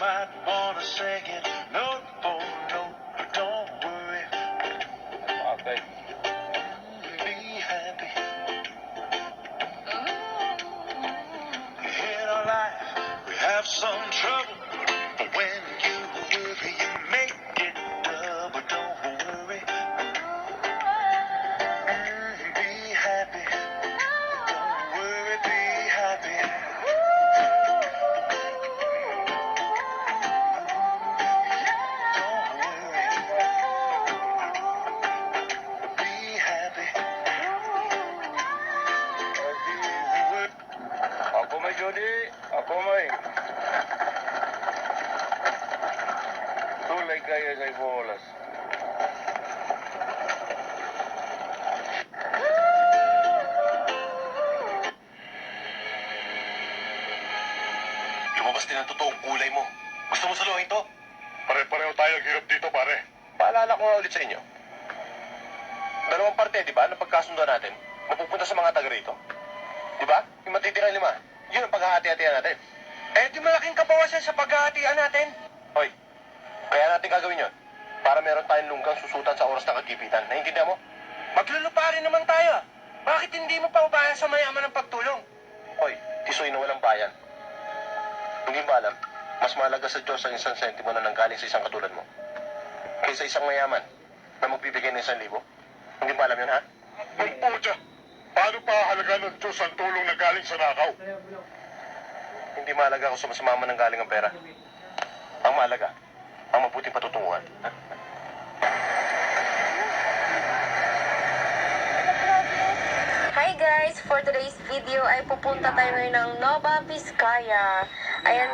might wanna sing it note for note, but don't worry. Okay. Be happy. In our life, we have some trouble, but when you worry, you make it double. Don't worry. Be happy. Don't worry, be happy. Don't worry. Be happy. Ako may Jody. Ako may. Tulay kaya sa bolas. Lumabas din ang totoong kulay mo. Gusto mo saluhin to? Pare-pareho tayo naghirap dito, pare. Paalala ko nga ulit sa inyo. Dalawang parte, di ba, na pagkasundo natin, mapupunta sa mga taga rito. Di ba? Yung matitira 5, yun ang paghahati-hatian natin. Eh, di malaking kabawasan sa paghahatian natin. Hoy, kaya natin gagawin yun. Para meron tayong lunggang susutan sa oras ng kagipitan. Naintindihan mo? Maglulupa rin naman tayo. Bakit hindi mo pa ubayan sa mayaman ng pagtulong? Hoy, tisoy na walang bayan. Hindi ba alam, mas mahalaga sa Diyos ang isang sentimo na nanggaling sa isang katulad mo kaysa isang mayaman na magbibigay ng 1,000. Hindi ba alam yun, ha? Ay, pucha! Paano pa halaga ng Diyos ang tulong na galing sa nakaw? Hindi mahalaga kung sa mama nang galing ang pera. Ang mahalaga, ang mabuting patutunguhan. Ha? Hi guys! For today's video ay pupunta tayo ngayon ng Nova Vizcaya. Ayan